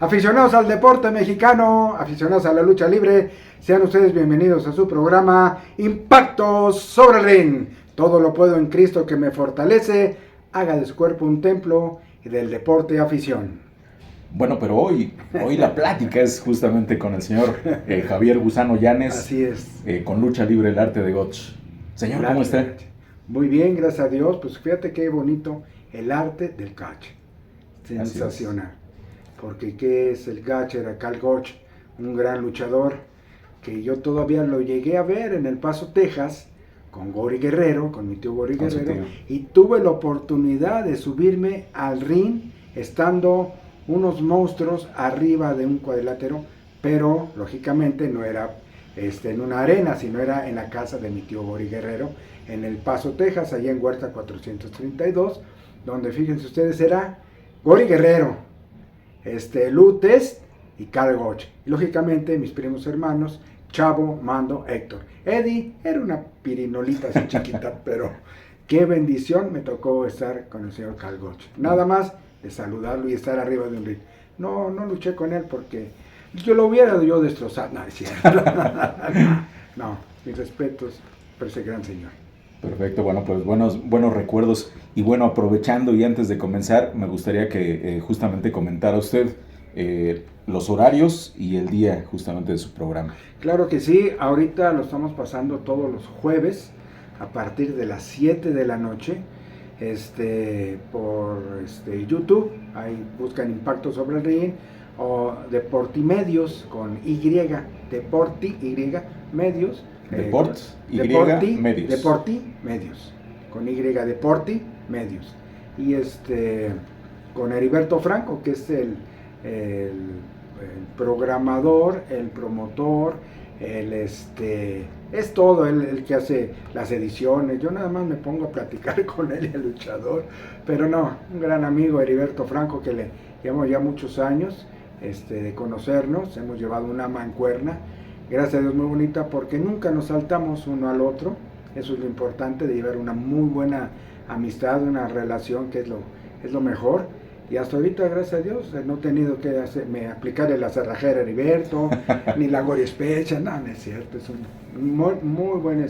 Aficionados al deporte mexicano, aficionados a la lucha libre, sean ustedes bienvenidos a su programa Impactos sobre el Ring. Todo lo puedo en Cristo que me fortalece, haga de su cuerpo un templo y del deporte afición. Bueno, pero hoy la plática es justamente con el señor Javier Gusano Llanes. Así es. Con Lucha Libre, el arte de Gotch. Señor, ¿cómo está? Muy bien, gracias a Dios. Pues fíjate qué bonito el arte del catch. Sensacional. Porque ¿qué es el catch? Era Cal Gotch, un gran luchador que yo todavía lo llegué a ver en El Paso, Texas, con Gori Guerrero, con mi tío Gori Guerrero, y tuve la oportunidad de subirme al ring estando unos monstruos arriba de un cuadrilátero, pero lógicamente no era en una arena, sino era en la casa de mi tío Gori Guerrero, en El Paso, Texas, allá en Huerta 432, donde fíjense ustedes era Gori Guerrero, Lutes y Cal Gotch. Y lógicamente mis primos hermanos, Chavo, Mando, Héctor. Eddie era una pirinolita así chiquita, pero qué bendición me tocó estar con el señor Cal Gotch. Nada más de saludarlo y estar arriba de un ring. No luché con él porque yo lo hubiera yo destrozado. No, es cierto. No, mis respetos por ese gran señor. Perfecto, bueno, pues buenos recuerdos. Y bueno, aprovechando y antes de comenzar, me gustaría que justamente comentara usted los horarios y el día justamente de su programa. Claro que sí, ahorita lo estamos pasando todos los jueves a partir de las 7 de la noche por YouTube. Ahí buscan Impacto sobre el Ring o Deportimedios con Y, Deporti Y Medios. Deporti Medios, con Y, Deporti Medios. Y con Heriberto Franco, que es el programador, el promotor, es todo el que hace las ediciones. Yo nada más me pongo a platicar con él, el luchador, pero no, un gran amigo, Heriberto Franco, que le llevamos ya muchos años de conocernos, hemos llevado una mancuerna, gracias a Dios, muy bonita, porque nunca nos saltamos uno al otro. Eso es lo importante, de llevar una muy buena amistad, una relación que es lo mejor. Y hasta ahorita, gracias a Dios, no he tenido que aplicarle la cerrajera a Heriberto, ni la Gori Especha, no es cierto. Es un muy buen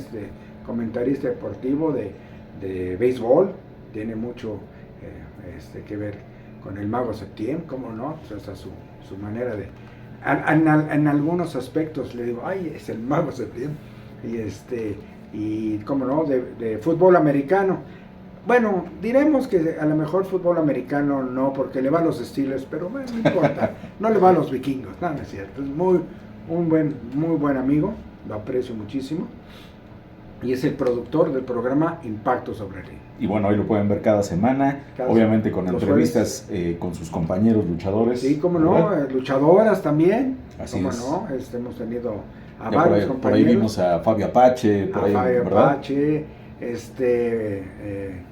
comentarista deportivo de béisbol, tiene mucho que ver con el Mago Septién, cómo no, pues hasta su manera de... En algunos aspectos le digo, ay, es el Mago Septién, y cómo no, de fútbol americano. Bueno, diremos que a lo mejor fútbol americano no, porque le va a los Steelers, pero bueno, no importa, no le va a los vikingos, no es cierto, es muy buen amigo, lo aprecio muchísimo, y es el productor del programa Impacto sobre el Ring. Y bueno, hoy lo pueden ver cada semana, obviamente con entrevistas con sus compañeros luchadores. Sí, cómo no, luchadoras también. Así cómo es. no, hemos tenido a ya varios compañeros. Por ahí vimos a Fabio Apache, Apache,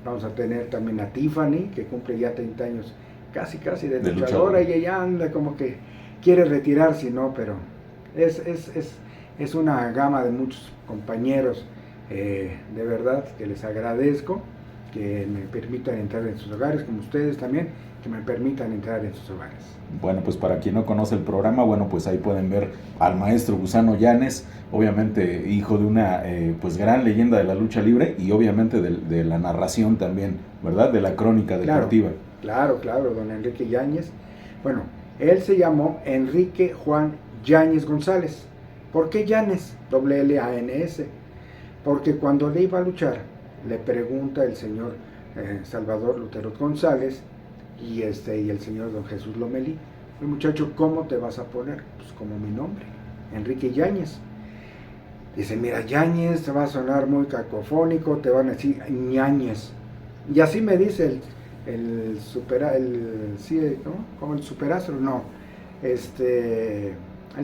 vamos a tener también a Tiffany, que cumple ya 30 años casi de luchadora, y ella anda como que quiere retirarse, ¿no? Pero es una gama de muchos compañeros, de verdad, que les agradezco que me permitan entrar en sus hogares, como ustedes también, que me permitan entrar en sus hogares. Bueno, pues para quien no conoce el programa, bueno, pues ahí pueden ver al maestro Gusano Llanes, obviamente hijo de una pues gran leyenda de la lucha libre y obviamente de la narración también, ¿verdad? De la crónica deportiva. Claro, don Enrique Yáñez. Bueno, él se llamó Enrique Juan Yáñez González. ¿Por qué Llanes? L-A-N-S. Porque cuando le iba a luchar, le pregunta el señor Salvador Lutero González y el señor don Jesús Lomelí, muchacho, ¿cómo te vas a poner? Pues como mi nombre, Enrique Yáñez. Dice, mira, Yáñez te va a sonar muy cacofónico, te van a decir Ñañez. Y así me dice el superastro, no, el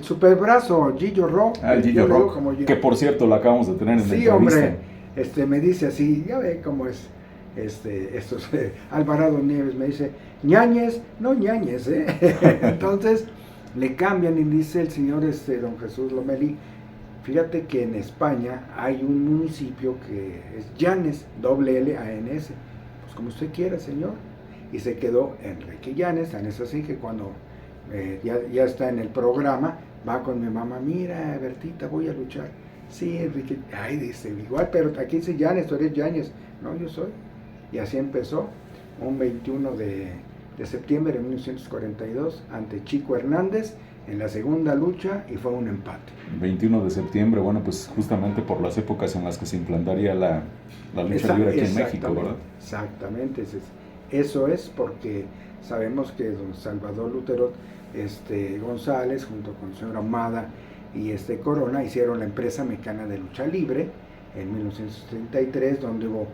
superbrazo, Gillo Rock. El Gillo Rock, que por cierto lo acabamos de tener en la entrevista. Hombre, me dice así, ya ve cómo es, Alvarado Nieves me dice, Ñañez, no Ñañez, Entonces, le cambian y dice el señor don Jesús Lomelí, fíjate que en España hay un municipio que es Llanes, L-A-N-S, pues como usted quiera, señor. Y se quedó Enrique Llanes, tan es así que cuando ya está en el programa, va con mi mamá, mira, Bertita, voy a luchar. Sí, Enrique, ay, dice, igual, pero aquí dice Llanes, tú eres Llanes. No, yo soy. Y así empezó, un 21 de septiembre de 1942, ante Chico Hernández, en la segunda lucha, y fue un empate. 21 de septiembre, bueno, pues justamente por las épocas en las que se implantaría la lucha libre aquí en México, ¿verdad? Exactamente, eso es porque sabemos que don Salvador Lutero González, junto con el señor Ahumada y Corona, hicieron la empresa mexicana de lucha libre en 1933, donde hubo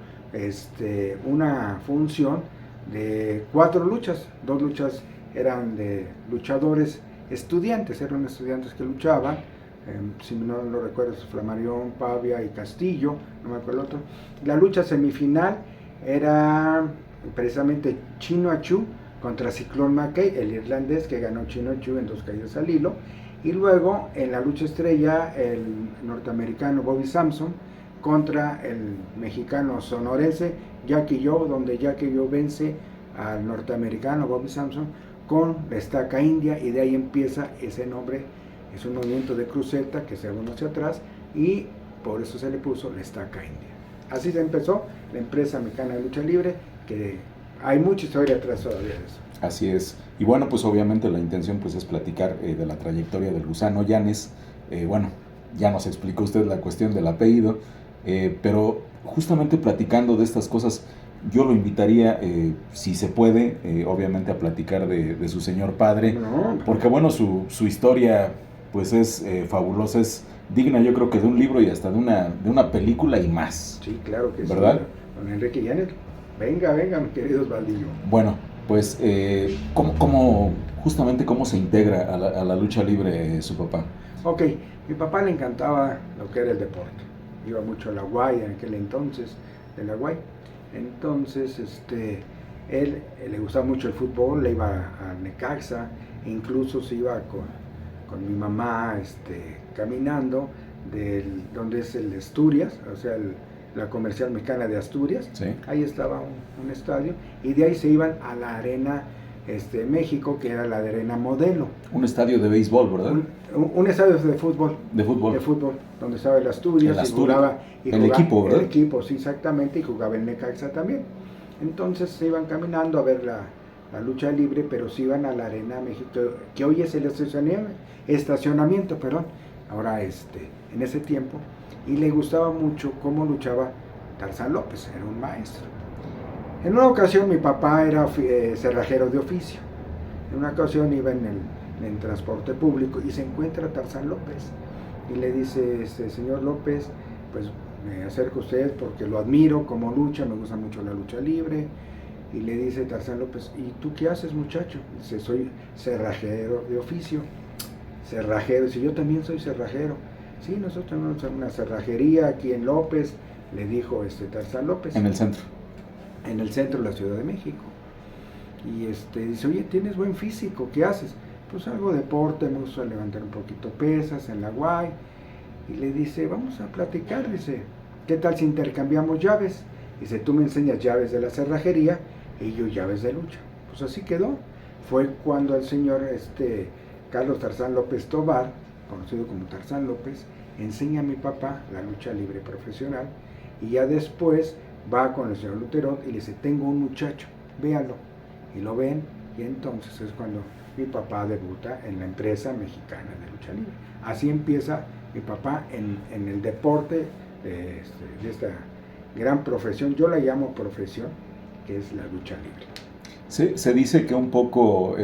una función de 4 luchas, 2 luchas eran de luchadores estudiantes, eran estudiantes que luchaban, si no lo recuerdo, Flamarión, Pavia y Castillo, no me acuerdo el otro. La lucha semifinal era precisamente Chino Achú contra Ciclón Mackay, el irlandés que ganó Chino Achú en 2 caídas al hilo, y luego en la lucha estrella el norteamericano Bobby Sampson contra el mexicano sonorense Jackie Joe, donde Jackie Joe vence al norteamericano Bobby Sampson con la estaca india, y de ahí empieza ese nombre. Es un movimiento de cruceta que se va hacia atrás y por eso se le puso la estaca india. Así se empezó la empresa mexicana de lucha libre, que hay mucha historia atrás todavía de eso. Así es. Y bueno, pues obviamente la intención pues es platicar de la trayectoria del Gusano Llanes. Bueno, ya nos explicó usted la cuestión del apellido, pero justamente platicando de estas cosas, yo lo invitaría, si se puede, obviamente a platicar de su señor padre, porque bueno, su historia pues es fabulosa, es digna yo creo que de un libro y hasta de una película y más. Sí, claro que ¿verdad? Sí, don Enrique Llanes. Venga, mi querido Osvaldillo. Bueno, pues justamente cómo se integra a la lucha libre su papá. Ok, mi papá le encantaba lo que era el deporte. Iba mucho a la Guay en aquel entonces, de la Guay. Entonces, él le gustaba mucho el fútbol, le iba a Necaxa, incluso se iba con mi mamá caminando donde es el Asturias, o sea, la Comercial Mexicana de Asturias. Sí. Ahí estaba un estadio, y de ahí se iban a la Arena México, que era la Arena Modelo. Un estadio de béisbol, ¿verdad? Un estadio de fútbol. De fútbol. De fútbol, donde estaba el Asturias. El Asturias. El equipo, ¿verdad? El equipo, sí, exactamente, y jugaba el Necaxa también. Entonces se iban caminando a ver la lucha libre, pero se iban a la Arena México, que hoy es el estacionamiento, ahora en ese tiempo, y le gustaba mucho cómo luchaba Tarzán López, era un maestro. En una ocasión mi papá era cerrajero de oficio. En una ocasión iba en transporte público y se encuentra Tarzán López y le dice, señor López, pues me acerco a usted porque lo admiro como lucha, me gusta mucho la lucha libre. Y le dice Tarzán López, ¿y tú qué haces, muchacho? Dice, soy cerrajero de oficio. Cerrajero, dice, yo también soy cerrajero. Sí, nosotros tenemos una cerrajería aquí en López, le dijo Tarzán López. En el centro. En el centro de la Ciudad de México. Y dice, oye, tienes buen físico, ¿qué haces? Pues hago deporte, me gusta levantar un poquito pesas en la Guay. Y le dice, vamos a platicar, dice, ¿qué tal si intercambiamos llaves? Dice, tú me enseñas llaves de la cerrajería y yo llaves de lucha. Pues así quedó. Fue cuando el señor Carlos Tarzán López Tobar, conocido como Tarzán López, enseña a mi papá la lucha libre profesional, y ya después va con el señor Lutero y le dice, tengo un muchacho, véalo. Y lo ven, y entonces es cuando mi papá debuta en la empresa mexicana de lucha libre. Así empieza mi papá en el deporte de esta gran profesión, yo la llamo profesión, que es la lucha libre. Se dice que un poco,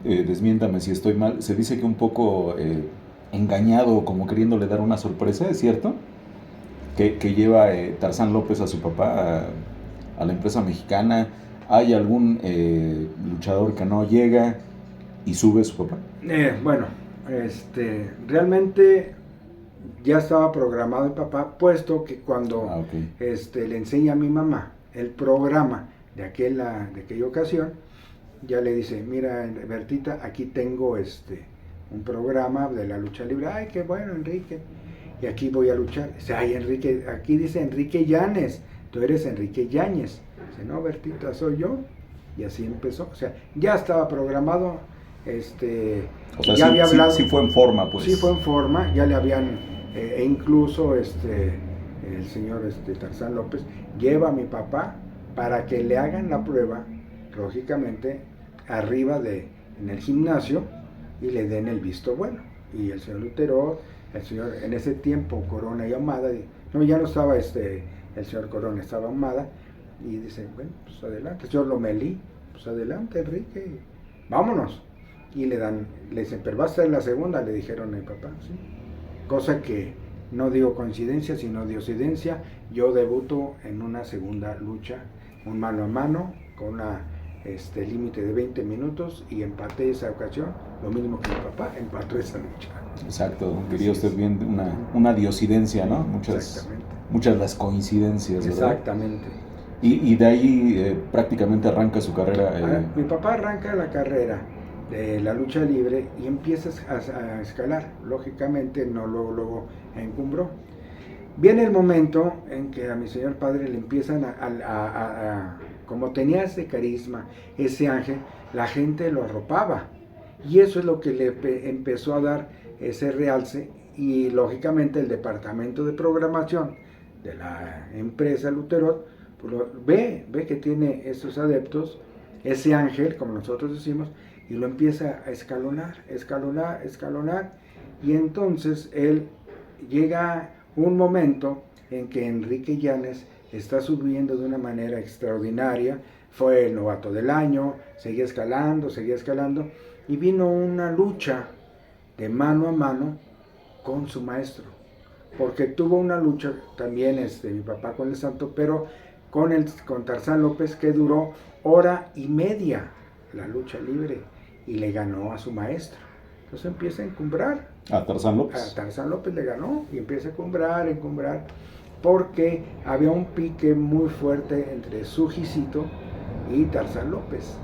desmiéntame si estoy mal, se dice que un poco engañado, como queriéndole dar una sorpresa, ¿es cierto? Que lleva Tarzán López a su papá a la empresa mexicana. ¿Hay algún luchador que no llega y sube a su papá? Realmente ya estaba programado el papá, puesto que cuando le enseña a mi mamá el programa de aquella ocasión, ya le dice, mira, Bertita, aquí tengo un programa de la lucha libre. Ay, qué bueno, Enrique, y aquí voy a luchar. Dice, ay, Enrique, aquí dice Enrique Llanes, tú eres Enrique Yáñez. Dice, no, Bertita, soy yo. Y así empezó, o sea, ya estaba programado O sea, ya había hablado, sí fue en forma, pues. Sí fue en forma, ya le habían, e incluso el señor Tarzán López lleva a mi papá para que le hagan la prueba, lógicamente, arriba en el gimnasio, y le den el visto bueno. Y el señor Lutero, el señor, en ese tiempo, Corona y Ahumada, no, ya no estaba el señor Corona, estaba Ahumada, y dice, bueno, pues adelante, el señor Lomelí, pues adelante, Enrique, vámonos. Y le dicen, pero va a ser la segunda, le dijeron a mi papá, ¿sí? Cosa que no digo coincidencia, sino diosidencia. Yo debuto en una segunda lucha, un mano a mano, con una límite de 20 minutos, y empaté esa ocasión, lo mismo que mi papá, empató esa lucha. Exacto, diría usted bien, una diosidencia, ¿no? Muchas las coincidencias, ¿verdad? Exactamente. Y de ahí prácticamente arranca su carrera. Mi papá arranca la carrera de la lucha libre y empieza a escalar. Lógicamente no luego encumbró. Viene el momento en que a mi señor padre le empiezan como tenía ese carisma, ese ángel, la gente lo arropaba. Y eso es lo que le empezó a dar ese realce, y lógicamente el departamento de programación de la empresa Luterot pues ve que tiene esos adeptos, ese ángel, como nosotros decimos, y lo empieza a escalonar, y entonces él llega un momento en que Enrique Llanes está subiendo de una manera extraordinaria, fue el novato del año, seguía escalando, y vino una lucha de mano a mano con su maestro, porque tuvo una lucha también mi papá con el santo, pero con Tarzán López, que duró 1:30 la lucha libre, y le ganó a su maestro. Entonces empieza a encumbrar. ¿A Tarzán López? A Tarzán López le ganó, y empieza a encumbrar, porque había un pique muy fuerte entre Sujicito y Tarzán López,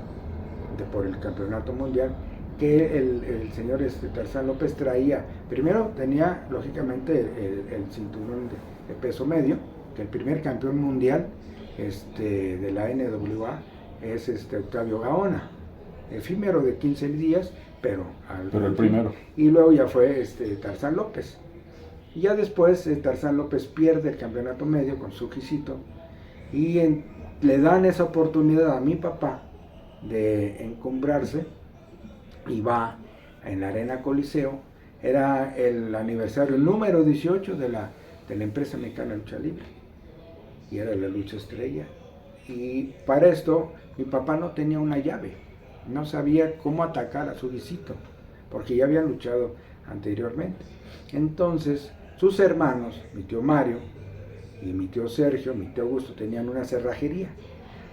por el campeonato mundial, que el señor Tarzán López traía. Primero tenía, lógicamente, el cinturón de peso medio, que el primer campeón mundial de la NWA es Octavio Gaona, efímero de 15 días, pero el primero. Y luego ya fue Tarzán López. Y ya después Tarzán López pierde el campeonato medio con Sujicito, y le dan esa oportunidad a mi papá de encumbrarse, y va en la Arena Coliseo. Era el aniversario número 18 de la empresa mexicana de lucha libre, y era la lucha estrella. Y para esto mi papá no tenía una llave, no sabía cómo atacar a Sujicito, porque ya habían luchado anteriormente. Entonces sus hermanos, mi tío Mario y mi tío Sergio, mi tío Augusto, tenían una cerrajería.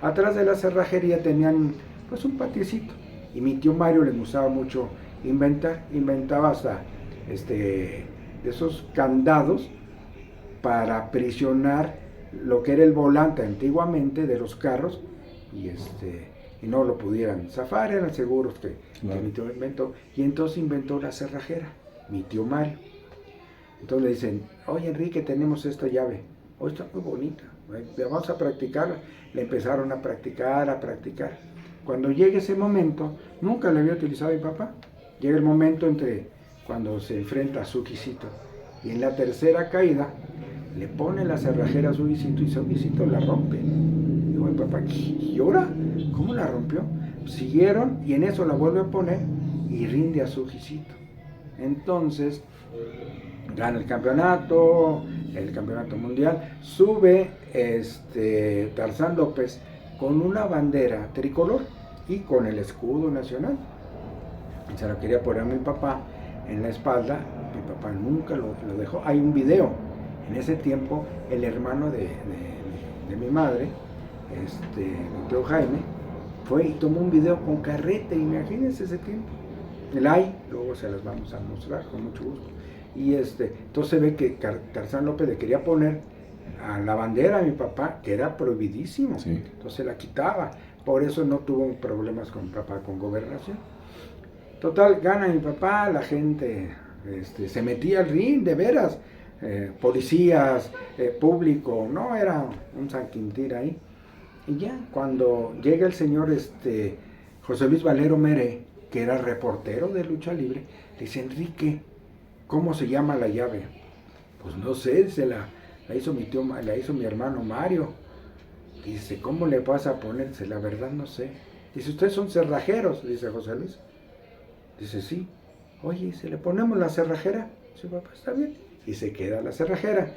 Atrás de la cerrajería tenían pues un patiecito, y mi tío Mario le gustaba mucho inventaba hasta de esos candados para aprisionar lo que era el volante antiguamente de los carros, y no lo pudieran zafar, eran seguros que mi tío inventó. Y entonces inventó la cerrajera, mi tío Mario. Entonces le dicen, oye Enrique, tenemos esta llave, está muy bonita, vamos a practicarla. Le empezaron a practicar. Cuando llega ese momento, nunca le había utilizado a mi papá. Llega el momento cuando se enfrenta a Sujicito, y en la tercera caída le pone la cerrajera a Sujicito, y Sujicito la rompe. Digo, mi papá, ¿y ahora? ¿Cómo la rompió? Siguieron, y en eso la vuelve a poner y rinde a Sujicito. Entonces gana el campeonato mundial. Sube Tarzán López con una bandera tricolor y con el escudo nacional. Se lo quería poner a mi papá en la espalda. Mi papá nunca lo dejó. Hay un video. En ese tiempo, el hermano de mi madre, mi tío Jaime, fue y tomó un video con carrete. Imagínense ese tiempo. Luego se las vamos a mostrar con mucho gusto. Y entonces se ve que Tarzán López le quería poner a la bandera a mi papá, que era prohibidísimo. Sí. Entonces la quitaba. Por eso no tuvo problemas con mi papá con gobernación. Total, gana mi papá, la gente se metía al ring, de veras. Policías, público, no, era un San Quintín ahí. Y ya, cuando llega el señor José Luis Valero Mere, que era reportero de lucha libre, le dice: Enrique, ¿cómo se llama la llave? Pues no sé, la hizo mi tío, la hizo mi hermano Mario. Dice: ¿cómo le vas a poner? Dice: la verdad no sé. Dice: ¿ustedes son cerrajeros? Dice José Luis. Dice: sí. Oye, ¿se le ponemos la cerrajera? Dice: papá, está bien. Y se queda la cerrajera.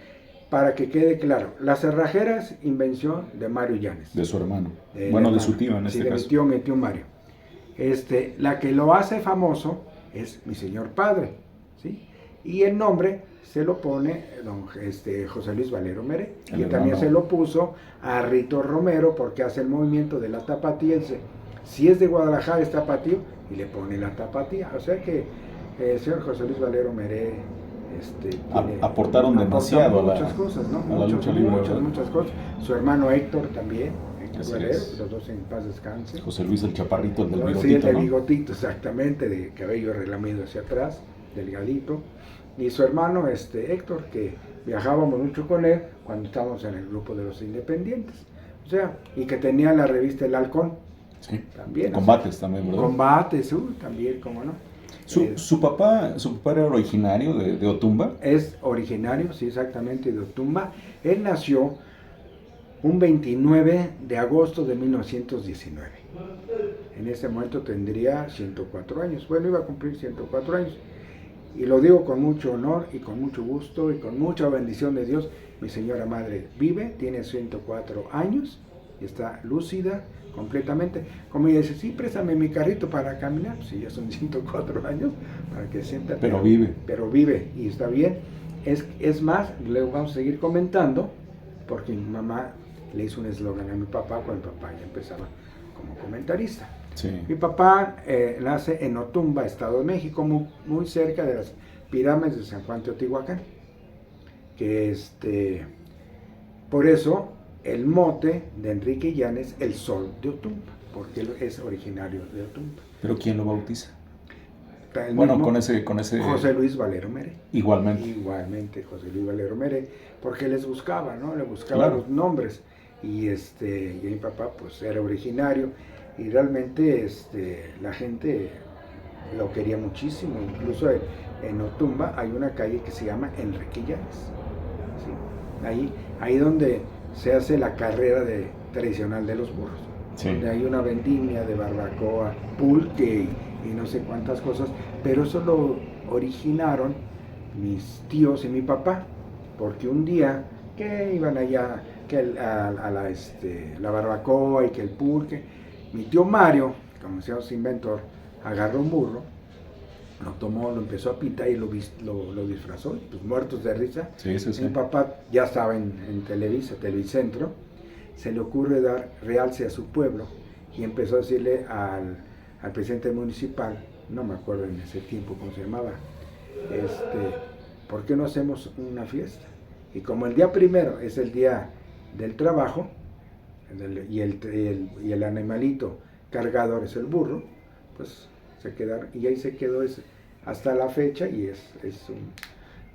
Para que quede claro, la cerrajera es invención de Mario Llanes. De su hermano. De su tío en este caso. Sí, de mi tío Mario. La que lo hace famoso es mi señor padre, ¿sí? Y el nombre se lo pone José Luis Valero Meré, que también se lo puso a Rito Romero, porque hace el movimiento de la tapatíense. Si es de Guadalajara es tapatío, y le pone la tapatía. O sea que el señor José Luis Valero Meré aportaron demasiado muchas cosas, ¿no? Muchas cosas. Su hermano Héctor también, Valero, los dos en paz descansen. José Luis el chaparrito, el del bigotito, sí, el del bigotito, exactamente, de cabello relamido hacia atrás, delgadito. Y su hermano Héctor, que viajábamos mucho con él cuando estábamos en el grupo de los independientes. O sea, y que tenía la revista El Halcón. Sí. También. Combates también, ¿verdad? Combates, también, cómo no. ¿Su papá era originario de Otumba? Es originario, sí, exactamente, de Otumba. Él nació un 29 de agosto de 1919. En ese momento tendría 104 años. Bueno, iba a cumplir 104 años. Y lo digo con mucho honor y con mucho gusto y con mucha bendición de Dios. Mi señora madre vive, tiene 104 años y está lúcida completamente. Como ella dice: sí, préstame mi carrito para caminar. Sí, ya son 104 años, para que sienta. Pero vive. Pero vive y está bien. Es más, luego vamos a seguir comentando, porque mi mamá le hizo un eslogan a mi papá cuando mi papá ya empezaba como comentarista. Sí. Mi papá nace en Otumba, Estado de México, muy cerca de las pirámides de San Juan Teotihuacán. Que por eso el mote de Enrique Llanes, el Sol de Otumba, porque él es originario de Otumba. ¿Pero quién lo bautiza? Bueno, con ese... José Luis Valero Meré. Igualmente, José Luis Valero Meré, porque les buscaba, ¿no? Le buscaba los nombres. Y mi papá pues era originario, y realmente la gente lo quería muchísimo. Incluso en Otumba hay una calle que se llama Enrique Llanes, ¿sí? Ahí donde se hace la carrera tradicional de los burros, sí. Donde hay una vendimia de barbacoa, pulque y no sé cuántas cosas, pero eso lo originaron mis tíos y mi papá, porque un día que iban allá la barbacoa y que el pulque, mi tío Mario, como se llama su inventor, agarró un burro, lo tomó, lo empezó a pintar y lo disfrazó, pues muertos de risa. Sí. Mi papá ya estaba en Televicentro, se le ocurre dar realce a su pueblo y empezó a decirle al presidente municipal, no me acuerdo en ese tiempo cómo se llamaba, ¿por qué no hacemos una fiesta? Y como el día primero es el día del trabajo, y el animalito cargador es el burro, pues se quedaron, y ahí se quedó hasta la fecha, y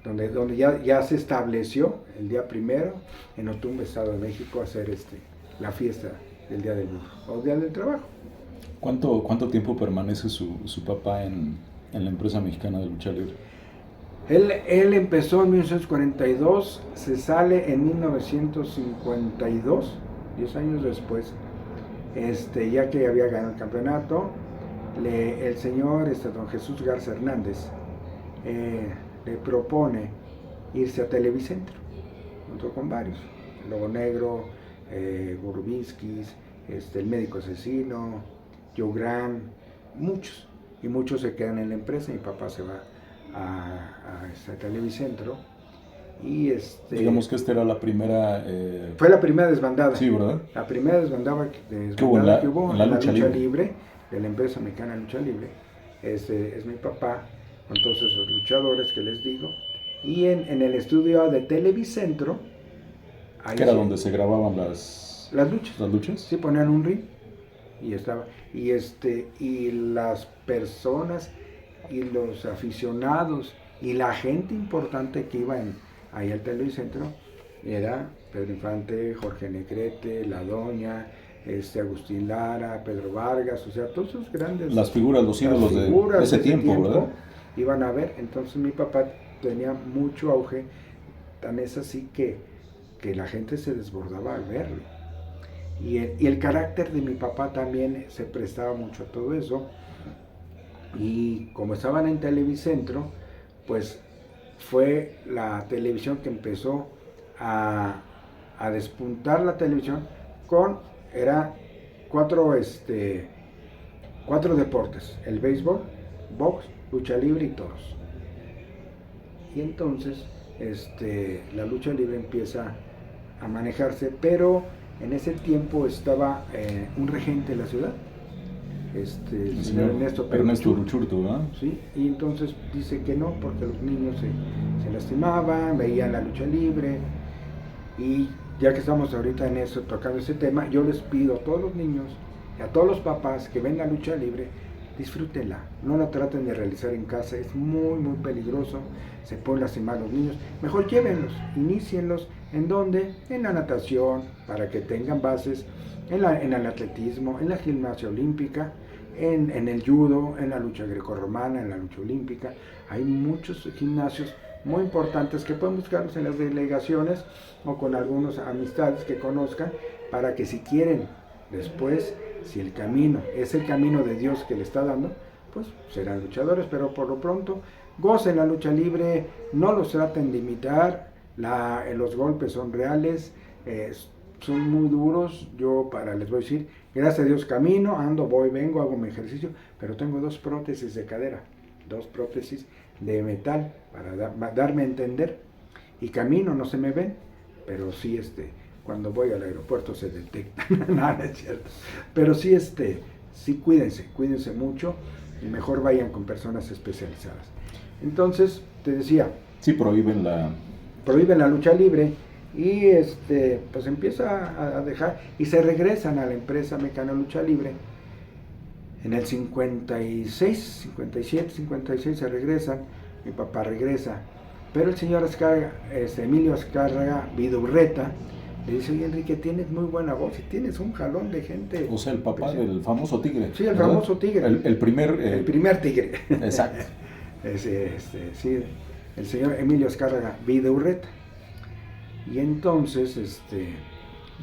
donde ya se estableció el día primero en Otumba, Estado de México, hacer la fiesta del día del burro, o día del trabajo. ¿Cuánto tiempo permanece su papá en la empresa mexicana de lucha libre? Él empezó en 1942, se sale en 1952, 10 años después, ya que había ganado el campeonato. El señor don Jesús Garza Hernández le propone irse a Televicentro, junto con varios, Lobo Negro, Gurubinskis, el médico asesino, Joe Grant, muchos se quedan en la empresa. Mi papá se va a Televicentro y digamos que esta era la primera fue la primera desbandada. Sí, ¿verdad? La primera desbandada que hubo en la lucha libre, de la empresa mexicana de lucha libre. Es mi papá con todos esos luchadores que les digo, y en el estudio de Televicentro, que era donde se grababan las luchas. Sí, ponían un ring y estaba y las personas y los aficionados y la gente importante que iba ahí al Televicentro era Pedro Infante, Jorge Negrete, La Doña, Agustín Lara, Pedro Vargas, o sea, todos esos grandes... Las figuras, los ídolos de ese tiempo, ¿verdad? Iban a ver, entonces mi papá tenía mucho auge, tan es así que la gente se desbordaba al verlo. Y el carácter de mi papá también se prestaba mucho a todo eso. Y como estaban en Televicentro, pues fue la televisión que empezó a despuntar la televisión era cuatro deportes: el béisbol, box, lucha libre y toros. Y entonces la lucha libre empieza a manejarse, pero en ese tiempo estaba un regente de la ciudad, el señor Ernesto Uruchurtu, ¿verdad? Sí, y entonces dice que no, porque los niños se lastimaban, veían la lucha libre. Y ya que estamos ahorita en eso, tocando ese tema, yo les pido a todos los niños y a todos los papás que ven la lucha libre, disfrútenla, no la traten de realizar en casa, es muy muy peligroso, se pueden lastimar los niños. Mejor llévenlos, inícienlos. ¿En dónde? En la natación, para que tengan bases, en el atletismo, en la gimnasia olímpica, en el judo, en la lucha grecorromana, en la lucha olímpica. Hay muchos gimnasios muy importantes que pueden buscarlos en las delegaciones o con algunas amistades que conozcan, para que si quieren después, si el camino es el camino de Dios que le está dando, pues serán luchadores. Pero por lo pronto gocen la lucha libre, no los traten de imitar, los golpes son reales, son muy duros. Yo les voy a decir, gracias a Dios camino, ando, voy, vengo, hago mi ejercicio, pero tengo 2 prótesis de cadera, 2 prótesis de metal para darme a entender, y camino, no se me ven, pero sí cuando voy al aeropuerto se detectan. Nada, es cierto, pero sí sí cuídense mucho, y mejor vayan con personas especializadas. Entonces te decía, sí, prohíben la lucha libre, y pues empieza a dejar, y se regresan a la empresa Mecano Lucha Libre. En el 56, 57, 56 se regresan, mi papá regresa, pero el señor Emilio Azcárraga Vidurreta le dice: oye, Enrique, tienes muy buena voz y tienes un jalón de gente. O sea, el papá del famoso tigre. Sí, el famoso tigre. El primer tigre. Exacto. Sí, el señor Emilio Azcárraga Vidurreta. Y entonces,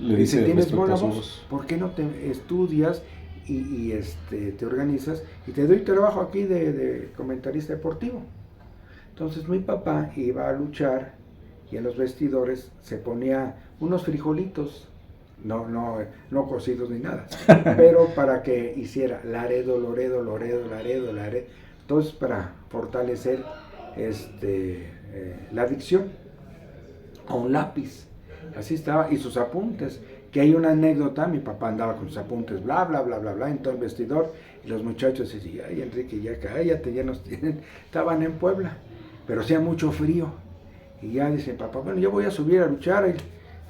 le dice: tienes buena voz, ¿por qué no te estudias y te organizas y te doy trabajo aquí de comentarista deportivo? Entonces mi papá iba a luchar y en los vestidores se ponía unos frijolitos, no cocidos ni nada, pero para que hiciera Laredo, Laredo. Entonces, para fortalecer la dicción, a un lápiz, así estaba, y sus apuntes, que hay una anécdota: mi papá andaba con sus apuntes, bla, bla, bla, bla, bla, en todo el vestidor, y los muchachos decían: ay, Enrique, ya cállate, ya nos tienen. Estaban en Puebla, pero hacía mucho frío, y ya dice papá: bueno, yo voy a subir a luchar,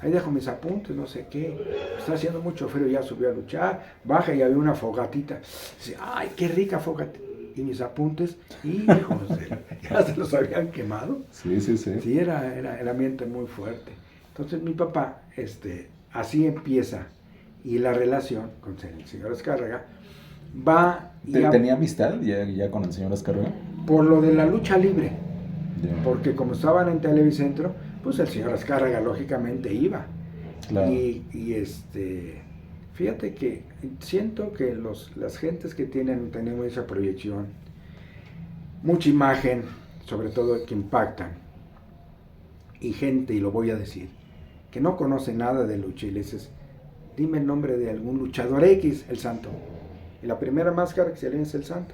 ahí dejo mis apuntes, no sé qué, está haciendo mucho frío. Ya subió a luchar, baja y había una fogatita, dice: ay, qué rica fogata. Y mis apuntes, hijos, ya se los habían quemado. Sí. Sí, era el ambiente muy fuerte. Entonces mi papá, así empieza, y la relación con el señor Azcárraga va... ¿Tenía amistad ya con el señor Azcárraga? Por lo de la lucha libre, Yeah. porque como estaban en Televicentro, pues el señor Azcárraga lógicamente iba. Claro. Y fíjate que siento que las gentes que tenemos esa proyección, mucha imagen, sobre todo, que impactan, y gente, y lo voy a decir, que no conoce nada de lucha, y le dices: dime el nombre de algún luchador X, el Santo. Y la primera máscara que se le es el Santo.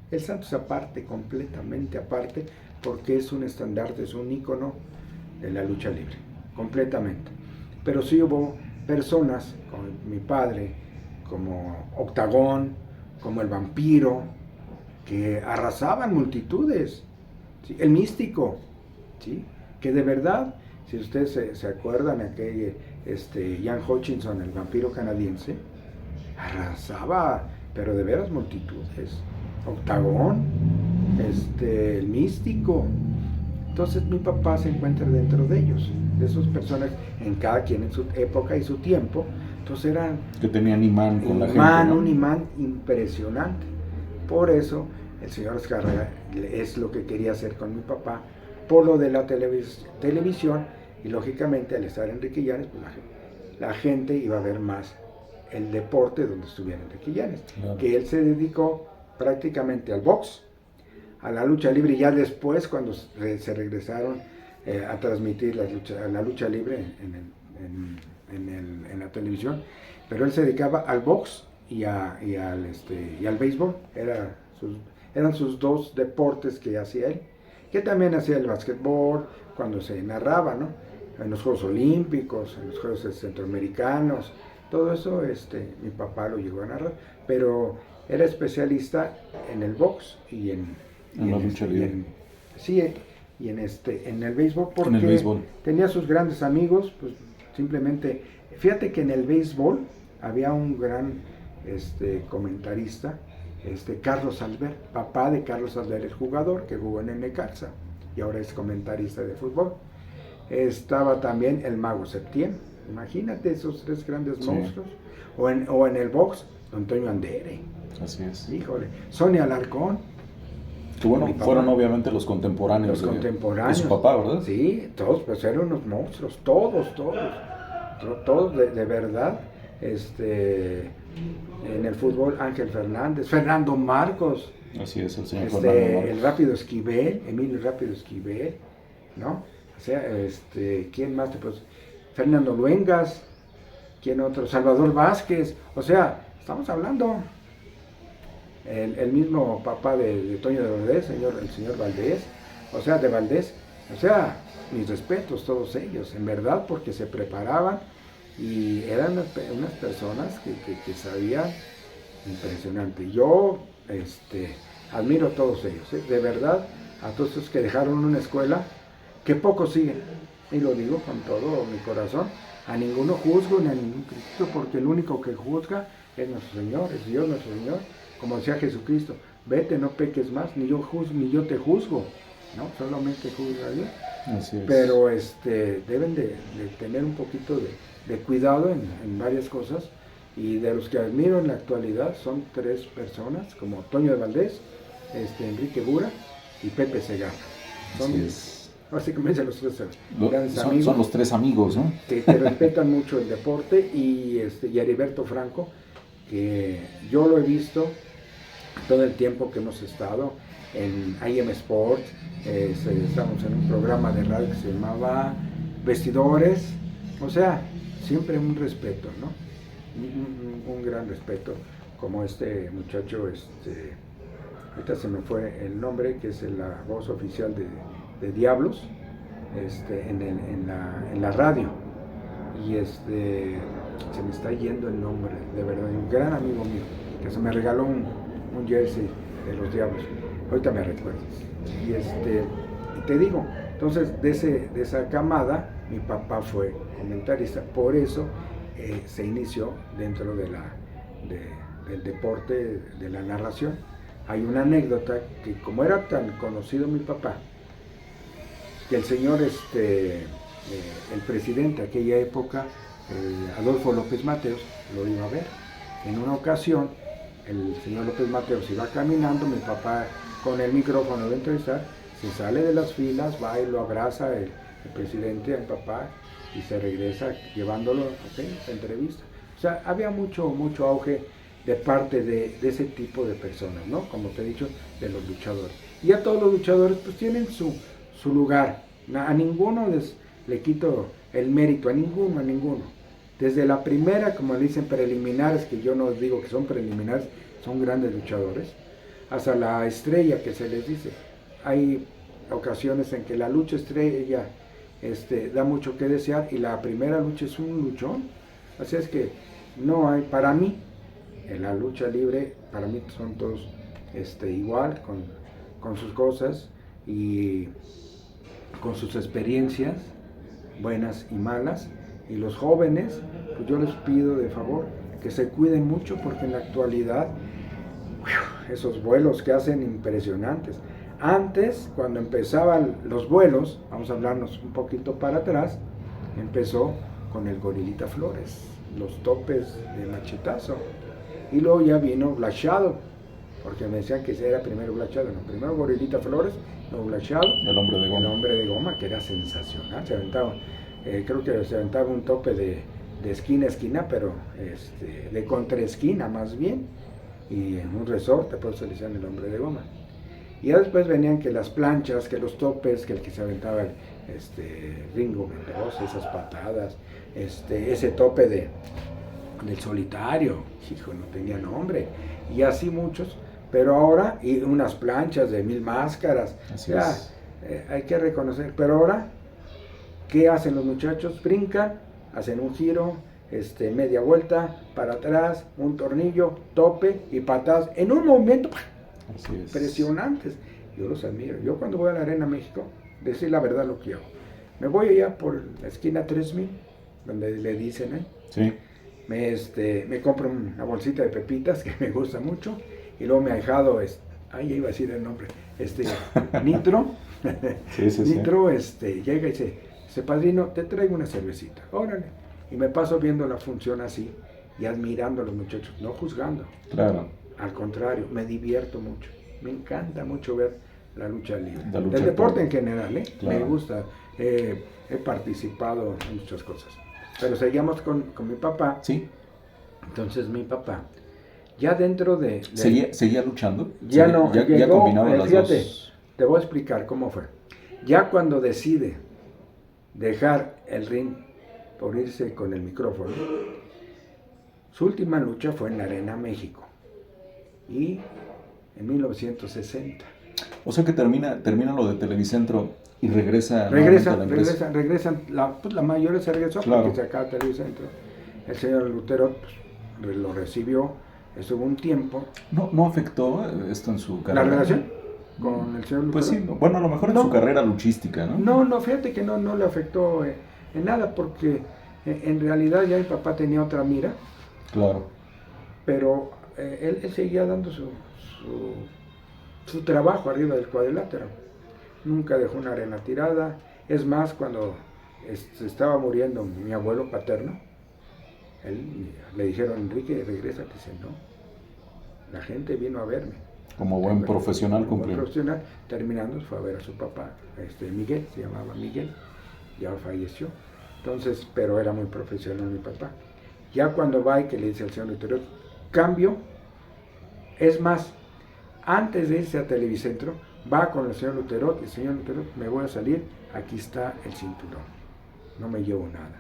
El Santo es aparte, completamente aparte, porque es un estandarte, es un ícono de la lucha libre, completamente. Pero sí hubo personas, como mi padre, como Octagón, como el Vampiro, que arrasaban multitudes, ¿sí? El Místico, ¿sí? Que de verdad, si ustedes se acuerdan, aquel Ian Hutchinson, el vampiro canadiense, arrasaba, pero de veras multitudes. Octagón, el Místico. Entonces mi papá se encuentra dentro de ellos, de esos personajes, en cada quien en su época y su tiempo, Entonces eran... Que tenían imán con la gente, ¿no? Un imán impresionante. Por eso el señor Azcárraga es lo que quería hacer con mi papá, por lo de la televisión, y lógicamente al estar Enrique Llanes, pues la gente iba a ver más el deporte donde estuviera Enrique Llanes, claro. Que él se dedicó prácticamente al box, a la lucha libre, y ya después cuando se regresaron a transmitir la lucha libre en la televisión, pero él se dedicaba al box y al béisbol. Eran sus dos deportes que hacía él, que también hacía el básquetbol cuando se narraba, ¿no? En los Juegos Olímpicos, en los Juegos Centroamericanos, todo eso mi papá lo llegó a narrar, pero era especialista en el box y en la lucha libre. Y en el béisbol, porque tenía sus grandes amigos, pues simplemente, fíjate que en el béisbol había un gran comentarista, Carlos Albert, papá de Carlos Albert, el jugador que jugó en el Necaxa y ahora es comentarista de fútbol. Estaba también el Mago Septién, imagínate esos tres grandes monstruos, o en el box, Antonio Andere. Así es. Híjole, Sonia Alarcón. Que bueno, fueron obviamente los contemporáneos. De su papá, ¿verdad? Sí, todos, pues eran unos monstruos, todos, de verdad. En el fútbol, Ángel Fernández, Fernando Marcos. Así es, el señor Fernando Marcos. El Rápido Esquivel, Emilio Rápido Esquivel, ¿no? O sea, ¿quién más? Pues, Fernando Luengas, ¿quién otro? Salvador Vázquez, o sea, estamos hablando... El mismo papá de Toño de Valdés, el señor Valdés, de Valdés, mis respetos todos ellos, en verdad, porque se preparaban y eran unas personas que sabían impresionante. Yo admiro a todos ellos, de verdad, a todos esos que dejaron una escuela, que pocos siguen, y lo digo con todo mi corazón, a ninguno juzgo ni a ningún Cristo, porque el único que juzga es nuestro Señor, es Dios nuestro Señor. Como decía Jesucristo, vete, no peques más, ni yo te juzgo, ¿no? Solamente juzga a Dios. Así es. Pero deben de tener un poquito de cuidado en varias cosas, y de los que admiro en la actualidad son tres personas, como Toño de Valdés, Enrique Bura y Pepe Segarra. Así que me dicen los tres grandes amigos. Son los tres amigos, ¿no? Que respetan mucho el deporte, y Heriberto Franco, que yo lo he visto todo el tiempo que hemos estado en IM Sport. Estamos en un programa de radio que se llamaba Vestidores, siempre un respeto, ¿no? Un gran respeto, como este muchacho, ahorita se me fue el nombre, que es la voz oficial de Diablos, en la radio, y se me está yendo el nombre, de verdad, un gran amigo mío, que se me regaló un jersey de los Diablos, ahorita me recuerdo, y te digo, entonces de esa camada, mi papá fue comentarista, por eso se inició dentro del deporte de la narración. Hay una anécdota que, como era tan conocido mi papá, que el señor, el presidente de aquella época, Adolfo López Mateos, lo iba a ver. En una ocasión, el señor López Mateos iba caminando, mi papá con el micrófono de entrevistar, se sale de las filas, va y lo abraza el presidente, al papá, y se regresa llevándolo a entrevista. Había mucho auge de parte de ese tipo de personas, ¿no? Como te he dicho, de los luchadores. Y a todos los luchadores pues tienen su lugar. A ninguno le quito el mérito, a ninguno. Desde la primera, como le dicen, preliminares, que yo no digo que son preliminares, son grandes luchadores, hasta la estrella que se les dice. Hay ocasiones en que la lucha estrella da mucho que desear, y la primera lucha es un luchón. Así es que no hay, para mí, en la lucha libre, para mí son todos igual, con sus cosas y con sus experiencias, buenas y malas. Y los jóvenes, pues yo les pido de favor que se cuiden mucho, porque en la actualidad, esos vuelos que hacen impresionantes. Antes, cuando empezaban los vuelos, vamos a hablarnos un poquito para atrás, empezó con el Gorilita Flores, los topes de machetazo. Y luego ya vino Black Shadow, porque me decían que era primero Black Shadow, no, primero Gorilita Flores, luego Black Shadow, El hombre de goma. el hombre de goma, que era sensacional, se aventaba, creo que se aventaba un tope de esquina a esquina, pero de contraesquina más bien, y en un resorte, por eso le decían el hombre de goma. Y ya después venían que las planchas, que los topes, que el que se aventaba Ringo Mendoza, esas patadas, ese tope del solitario, hijo, no tenía nombre, y así muchos, pero ahora, y unas planchas de 1000 máscaras, Así ya, es. hay que reconocer, pero ahora, ¿qué hacen los muchachos? Brincan, hacen un giro, media vuelta, para atrás, un tornillo, tope y patadas, en un momento Así es. impresionantes. Yo los admiro. Yo cuando voy a la Arena México, decir la verdad lo que hago. Me voy allá por la esquina 3000, donde le dicen, Sí. me compro una bolsita de pepitas que me gusta mucho, y luego me ha dejado, ahí iba a decir el nombre, Nitro, Sí. Nitro, llega y dice, padrino, te traigo una cervecita, órale, y me paso viendo la función así, y admirando a los muchachos, no juzgando, Claro. al contrario, me divierto mucho, me encanta mucho ver la lucha libre, La lucha el deporte libre. en general, Claro. me gusta, he participado en muchas cosas. Pero seguíamos con mi papá. Sí. Entonces mi papá, ya dentro de... ¿Seguía luchando? Ya ¿Seguía- no, ya llegó, combinaba las fíjate, dos? te voy a explicar cómo fue. Ya cuando decide dejar el ring por irse con el micrófono, su última lucha fue en la Arena México. Y en 1960. O sea que termina lo de Televicentro y regresa nuevamente a la empresa. Regresan, la mayoría se regresó, Claro. porque se acaba Televicentro. El señor Lutero pues, lo recibió, estuvo un tiempo. ¿No afectó esto en su carrera? ¿La relación con el señor Lutero? Pues sí, bueno, a lo mejor en No. su carrera luchística, ¿no? No, fíjate que no le afectó en nada, porque en realidad ya mi papá tenía otra mira, Claro. pero él seguía dando su trabajo arriba del cuadrilátero. Nunca dejó una arena tirada. Es más, cuando se estaba muriendo mi abuelo paterno, le dijeron, Enrique, regresa. Dice, no, la gente vino a verme. Como buen profesional Como buen cumplió. profesional, terminando, fue a ver a su papá, Miguel, se llamaba Miguel, ya falleció. Entonces, pero era muy profesional mi papá. Ya cuando va y que le dice al señor Lutero, cambio, es más, antes de irse a Televicentro, va con el señor Lutero, y el señor Lutero, me voy a salir, aquí está el cinturón, no me llevo nada.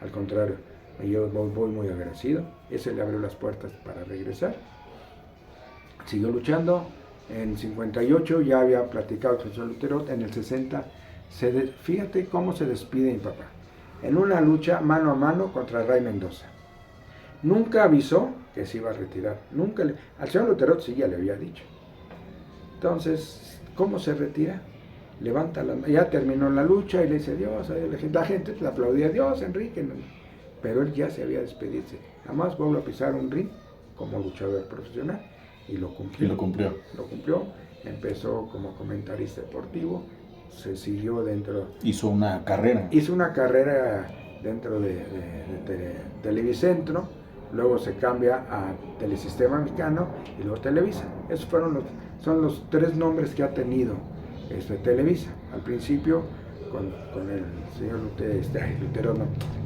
Al contrario, voy muy agradecido, ese le abrió las puertas para regresar. Siguió luchando, en 58 ya había platicado con el señor Lutero, en el 60, fíjate cómo se despide mi papá, en una lucha mano a mano contra Ray Mendoza. Nunca avisó que se iba a retirar, al señor Lutero sí ya le había dicho. Entonces, ¿cómo se retira? Levanta ya terminó la lucha y le dice Dios, la gente le aplaudía, Dios, Enrique, pero él ya se había despedido, jamás vuelvo a pisar un ring como luchador profesional, y lo cumplió. Lo cumplió, empezó como comentarista deportivo, se siguió dentro. Hizo una carrera Dentro de Televicentro, luego se cambia a Telesistema Mexicano y luego Televisa. Esos son los tres nombres que ha tenido Televisa. Al principio con el señor Lutero,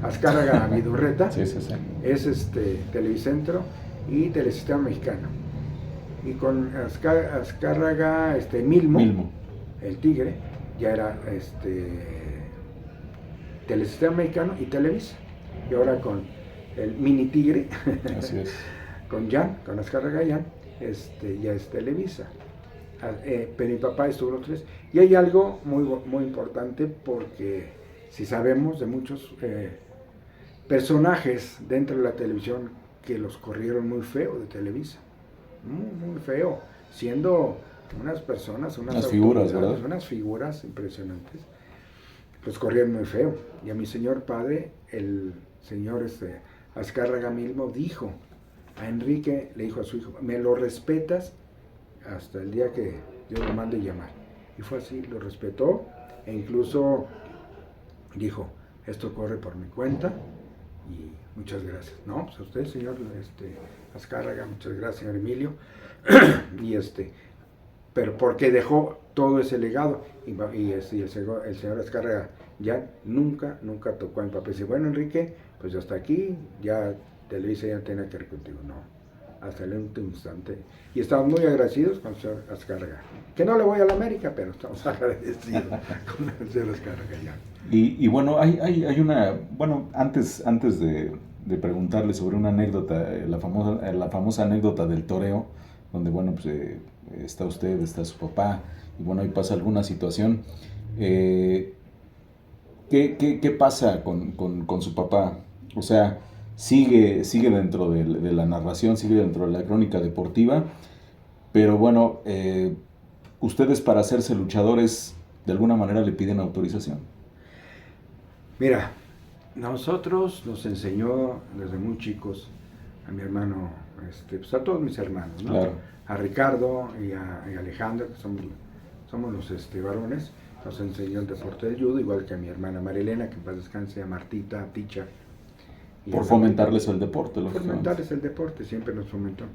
Azcárraga Vidurreta, sí. es Televicentro y Telesistema Mexicano. Y con Azcárraga Milmo, el Tigre, ya era Telesistema Mexicano y Televisa. Y ahora con el Mini Tigre, así es. con Azcárraga ya es Televisa. Pero mi papá estuvo los tres. Y hay algo muy importante, porque si sabemos de muchos personajes dentro de la televisión que los corrieron muy feo de Televisa, muy feo, siendo unas personas, unas figuras, ¿verdad? Unas figuras impresionantes, los corrieron muy feo. Y a mi señor padre, el señor Azcárraga Milmo, dijo a Enrique, le dijo a su hijo, me lo respetas hasta el día que Dios lo mande llamar. Y fue así, lo respetó, e incluso dijo, esto corre por mi cuenta, Y muchas gracias. No, pues a usted, señor Azcárraga, muchas gracias, señor Emilio. y pero porque dejó todo ese legado. Y el señor Azcárraga ya nunca tocó a mi papá. Dice, bueno, Enrique, pues hasta aquí, ya Televisa ya tenía que ir contigo. No, hasta el último instante. Y estamos muy agradecidos con el señor Azcárraga. Que no le voy a la América, pero estamos agradecidos con el señor Azcárraga ya. Y bueno, hay una, bueno, antes de preguntarle sobre una anécdota, la famosa anécdota del toreo, donde bueno, pues está usted, está su papá, y bueno, ahí pasa alguna situación. ¿Qué pasa con su papá? O sea, sigue dentro de la narración, sigue dentro de la crónica deportiva, pero bueno, ustedes para hacerse luchadores, de alguna manera le piden autorización. Mira, nosotros nos enseñó desde muy chicos, a mi hermano, pues a todos mis hermanos, ¿no? Claro. A Ricardo y a Alejandro, que somos los varones, nos enseñó el deporte del judo, igual que a mi hermana Marilena, que en paz descanse, a Martita, a Ticha. Por fomentarles el deporte. Por fomentarles el deporte, siempre nos fomentó.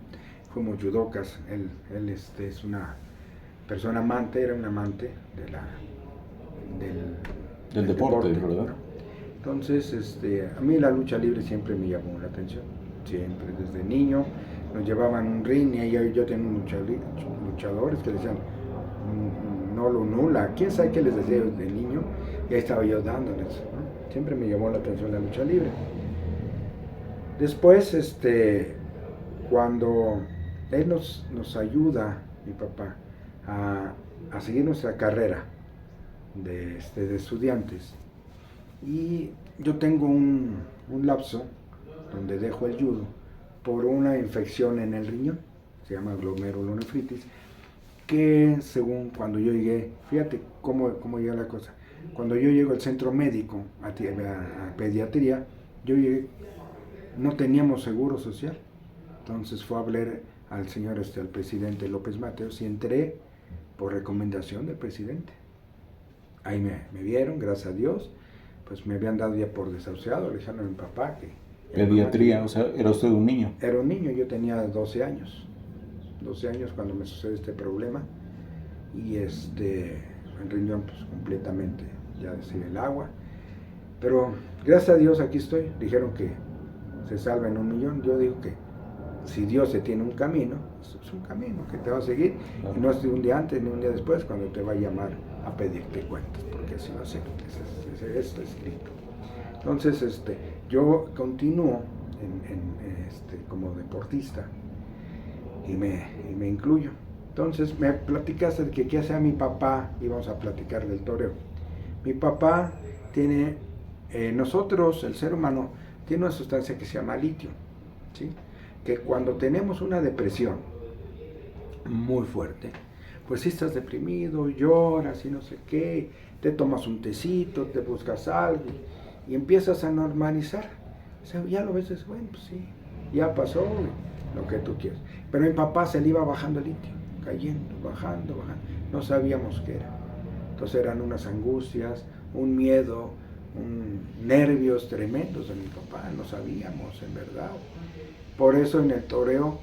Fuimos judocas, él es una persona amante, era un amante del deporte, ¿verdad? ¿No? Entonces, a mí la lucha libre siempre me llamó la atención, siempre, desde niño. Nos llevaban un ring y yo tenía luchadores que decían, no lo nula, quién sabe qué les decía de niño, y ahí estaba yo dándoles, ¿no? Siempre me llamó la atención la lucha libre. Después, cuando él nos ayuda, mi papá, a seguir nuestra carrera de estudiantes, y yo tengo un lapso donde dejo el judo por una infección en el riñón, se llama glomerulonefritis, que según cuando yo llegué, fíjate cómo llega la cosa, cuando yo llego al centro médico, a pediatría, yo llegué, no teníamos seguro social, entonces fue a hablar al señor, al presidente López Mateos, y entré por recomendación del presidente. Ahí me vieron, gracias a Dios, pues me habían dado ya por desahuciado, le dijeron a mi papá que... Pediatría, o sea, ¿era usted un niño? Era un niño, yo tenía 12 años cuando me sucede este problema, y el riñón pues completamente, ya decir el agua, pero gracias a Dios aquí estoy. Dijeron que se salva en 1 millón, yo digo que si Dios se tiene un camino, es un camino que te va a seguir, claro. Y no es de un día antes ni un día después cuando te va a llamar a pedirte cuentas, porque así va a ser, eso está escrito. Entonces, yo continúo como deportista y me incluyo. Entonces me platicaste de que qué hacía mi papá, y vamos a platicar del toreo. Mi papá tiene, nosotros, el ser humano, tiene una sustancia que se llama litio, ¿sí? Que cuando tenemos una depresión muy fuerte, pues si estás deprimido, lloras y no sé qué, te tomas un tecito, te buscas algo y empiezas a normalizar. O sea, ya lo ves, bueno, pues sí, ya pasó, lo que tú quieras. Pero mi papá se le iba bajando el litio, cayendo, bajando, no sabíamos qué era. Entonces eran unas angustias, un miedo, nervios tremendos de mi papá, no sabíamos en verdad. Por eso en el toreo,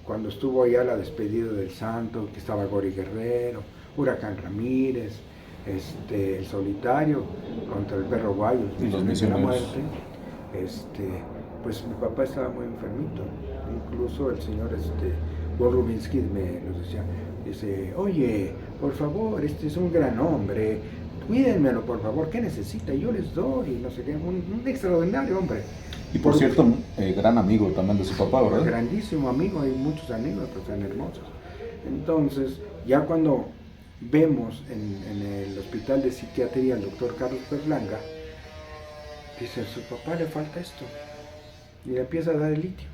cuando estuvo allá la despedida del santo, que estaba Gori Guerrero, Huracán Ramírez, el solitario contra el perro Guayo, de la muerte, pues mi papá estaba muy enfermito. Incluso el señor Juan Rubinsky nos decía, dice, oye, por favor, es un gran hombre, cuídenmelo por favor, ¿qué necesita? Yo les doy, no sé qué, un extraordinario hombre. Y por cierto, gran amigo también de su papá, ¿verdad? Grandísimo amigo, hay muchos anécdotas tan hermosos. Entonces, ya cuando vemos en el hospital de psiquiatría al doctor Carlos Berlanga, dice, a su papá le falta esto, y le empieza a dar el litio,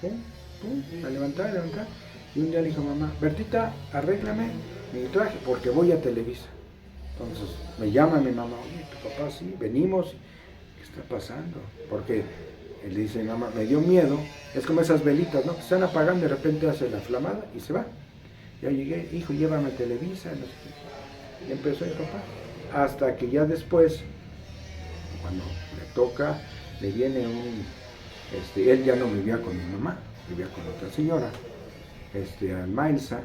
empieza a levantar, y un día le dijo, mamá, Bertita, arréglame mi traje, porque voy a Televisa. Entonces, me llama mi mamá, oye, tu papá sí, venimos, ¿qué está pasando? Porque él dice, mamá, me dio miedo, es como esas velitas, ¿no? Que están apagando, de repente hace la flamada y se va. Ya llegué, hijo, llévame a Televisa, no sé qué. Y empezó mi papá, hasta que ya después, cuando le toca le viene él ya no vivía con mi mamá, vivía con otra señora, Almaelsa,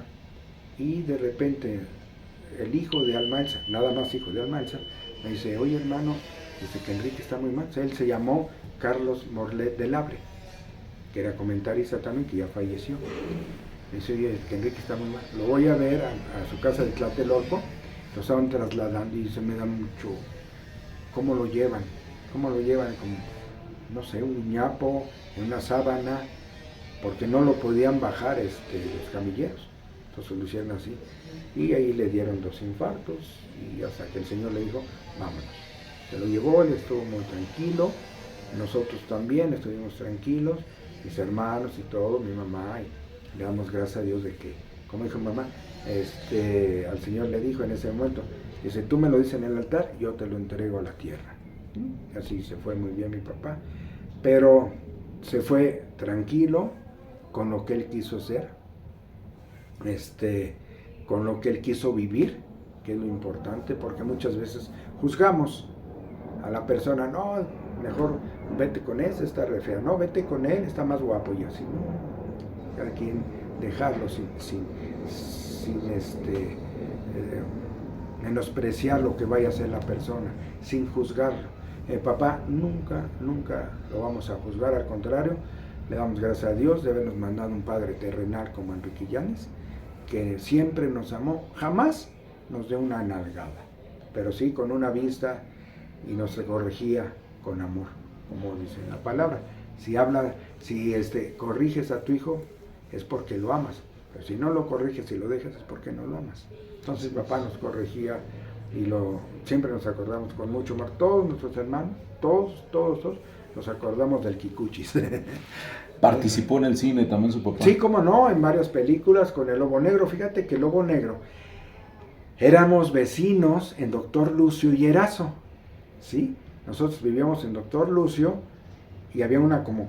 y de repente el hijo de Almaelsa, nada más hijo de Almaelsa, me dice, oye hermano, dice que Enrique está muy mal. Él se llamó Carlos Morlet de Labre, que era comentarista también, que ya falleció. Me dice, oye, que Enrique está muy mal. Lo voy a ver a su casa de Tlatelolco, lo estaban trasladando y se me da mucho, ¿cómo lo llevan? Como, no sé, un ñapo, una sábana, porque no lo podían bajar los camilleros. Entonces lo hicieron así. Y ahí le dieron 2 infartos y hasta que el Señor le dijo, vámonos. Se lo llevó, él estuvo muy tranquilo, nosotros también estuvimos tranquilos, mis hermanos y todo, mi mamá, y le damos gracias a Dios de que, como dijo mamá, al Señor le dijo en ese momento, dice, tú me lo dices en el altar, yo te lo entrego a la tierra. Así se fue muy bien mi papá, pero se fue tranquilo con lo que él quiso ser, con lo que él quiso vivir, que es lo importante, porque muchas veces juzgamos a la persona, no, mejor vete con ese, está re fea, no, vete con él, está más guapo, y así, no, cada quien dejarlo sin menospreciar lo que vaya a hacer la persona, sin juzgarlo. Papá nunca lo vamos a juzgar, al contrario, le damos gracias a Dios de habernos mandado un padre terrenal como Enrique Llanes, que siempre nos amó, jamás nos dio una nalgada, pero sí con una vista y nos corregía con amor, como dice la palabra. Si corriges a tu hijo es porque lo amas, pero si no lo corriges y lo dejas es porque no lo amas. Entonces papá nos corregía y siempre nos acordamos con mucho amor, todos nuestros hermanos, todos nos acordamos del Kikuchis. ¿Participó en el cine también su papá? Sí, cómo no, en varias películas con el Lobo Negro. Fíjate que el Lobo Negro, éramos vecinos en Doctor Lucio y Erazo, ¿sí? Nosotros vivíamos en Doctor Lucio y había una como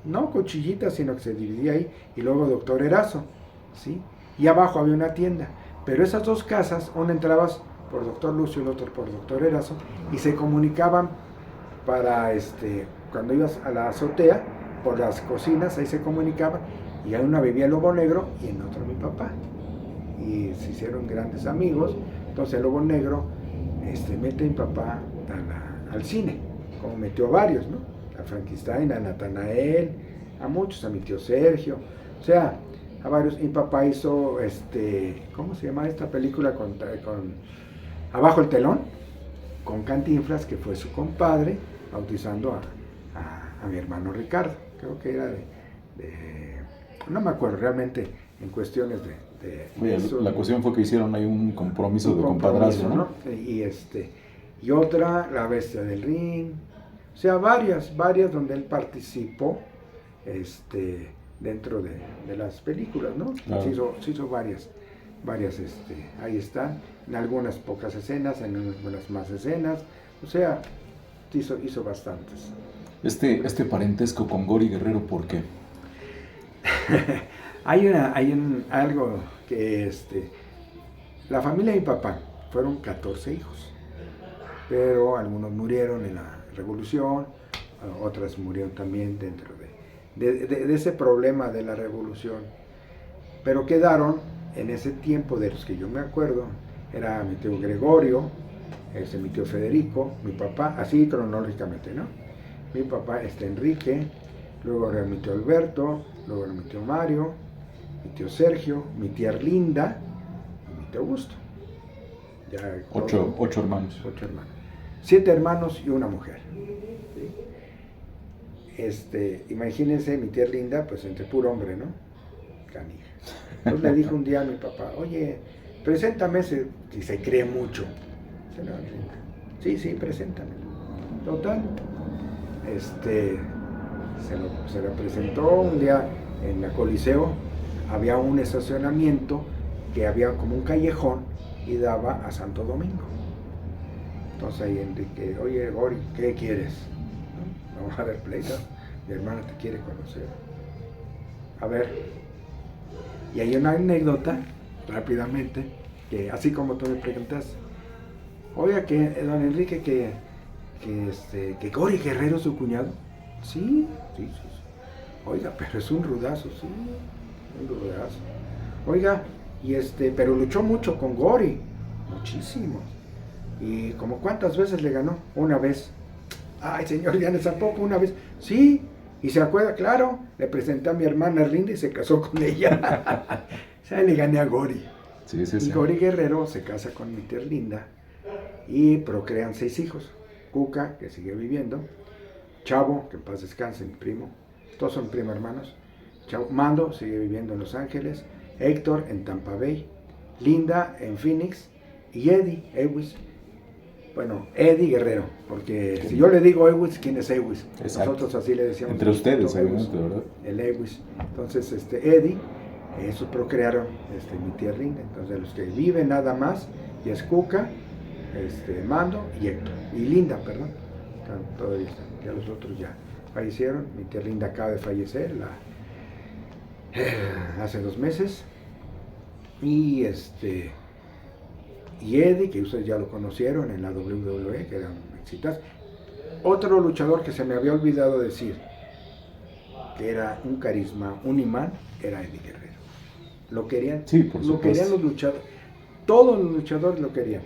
no cuchillita, sino que se dividía ahí, y luego Doctor Erazo, ¿sí? Y abajo había una tienda, pero esas 2 casas, una entrabas por Doctor Lucio y la otra por Doctor Erazo, y se comunicaban para, cuando ibas a la azotea, por las cocinas, ahí se comunicaban, y en una vivía el Lobo Negro y en otra mi papá, y se hicieron grandes amigos. Entonces el Lobo Negro mete a mi papá al cine, como metió a varios, ¿no? A Frankenstein, a Natanael, a muchos, a mi tío Sergio, o sea, a varios. Mi papá hizo, ¿cómo se llama esta película con Abajo el telón? Con Cantinflas, que fue su compadre, bautizando a mi hermano Ricardo. Creo que era no me acuerdo realmente en cuestiones Oye, eso, la cuestión fue que hicieron ahí un compromiso de compadrazgo, ¿no? Y otra, La Bestia del Ring, o sea, varias donde él participó dentro de las películas, ¿no? Claro. Se hizo varias, ahí están, en algunas pocas escenas, en algunas más escenas, o sea, hizo bastantes. Este parentesco con Gori Guerrero, ¿por qué? Hay algo que la familia de mi papá fueron 14 hijos, pero algunos murieron en la revolución, otras murieron también dentro de ese problema de la revolución, pero quedaron en ese tiempo, de los que yo me acuerdo, era mi tío Gregorio, mi tío Federico, mi papá, así cronológicamente, ¿no? Mi papá, Enrique, luego era mi tío Alberto, luego era mi tío Mario, mi tío Sergio, mi tía Erlinda y mi tío Augusto. Ya, 8 hermanos. 8 hermanos. 7 hermanos y una mujer. ¿Sí? Imagínense, mi tía Erlinda, pues entre puro hombre, ¿no? Canija. Entonces le dijo un día a mi papá, oye, preséntame si se cree mucho. Sí, preséntame. Total. Se lo presentó un día en la Coliseo, había un estacionamiento que había como un callejón y daba a Santo Domingo. Entonces ahí Enrique, oye Gori, ¿qué quieres? ¿No? Vamos a ver pleito, mi hermana te quiere conocer. A ver, y hay una anécdota, rápidamente, que así como tú me preguntaste, oiga que don Enrique, que que Gori Guerrero es su cuñado. Sí, sí, sí, sí. Oiga, pero es un rudazo, sí, un rudazo. Oiga, pero luchó mucho con Gori, muchísimo. Y como cuántas veces le ganó, una vez. Ay, señor Llanes, ¿a poco una vez? Sí, y se acuerda, claro, le presenté a mi hermana Linda y se casó con ella. O sea, le gané a Gori. Sí, sí, Y sí. Gori Guerrero se casa con mi tía Linda y procrean 6 hijos. Cuca, que sigue viviendo, Chavo, que en paz descanse, mi primo, todos son primo hermanos. Chavo, Mando sigue viviendo en Los Ángeles, Héctor en Tampa Bay, Linda en Phoenix y Eddie Ewis. Bueno, Eddie Guerrero, porque si yo le digo Ewis, ¿quién es Ewis? Exacto. Nosotros así le decíamos. Entre ustedes, Ewis, obviamente, ¿verdad? el Ewis. Entonces, Eddie, esos procrearon mi tía Linda. Entonces, los que viven nada más, y es Cuca, Mando y Héctor. Y Linda, perdón. Todavía están. Ya los otros ya fallecieron. Mi tía Linda acaba de fallecer hace 2 meses. Y y Eddie, que ustedes ya lo conocieron en la WWE, que era un exitazo. Otro luchador que se me había olvidado decir, que era un carisma, un imán, era Eddie Guerrero. Lo querían, Sí, por lo supuesto. querían los luchadores. Todos los luchadores lo querían.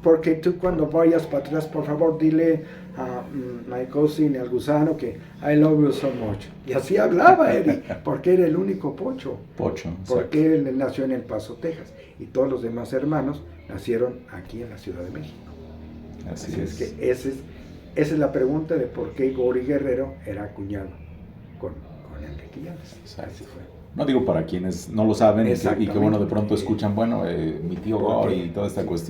Porque tú cuando vayas para atrás, por favor, dile a my cousin, al gusano, que I love you so much. Y así hablaba Eddie, porque era el único pocho. Pocho, Porque él nació en El Paso, Texas. Y todos los demás hermanos nacieron aquí en la Ciudad de México. Así es. Que esa es la pregunta de por qué Gori Guerrero era cuñado con Enrique Llanes. Exacto. Así fue. No digo para quienes no lo saben y que bueno, de pronto Exactamente. escuchan, bueno, mi tío Gori y toda esta cuestión.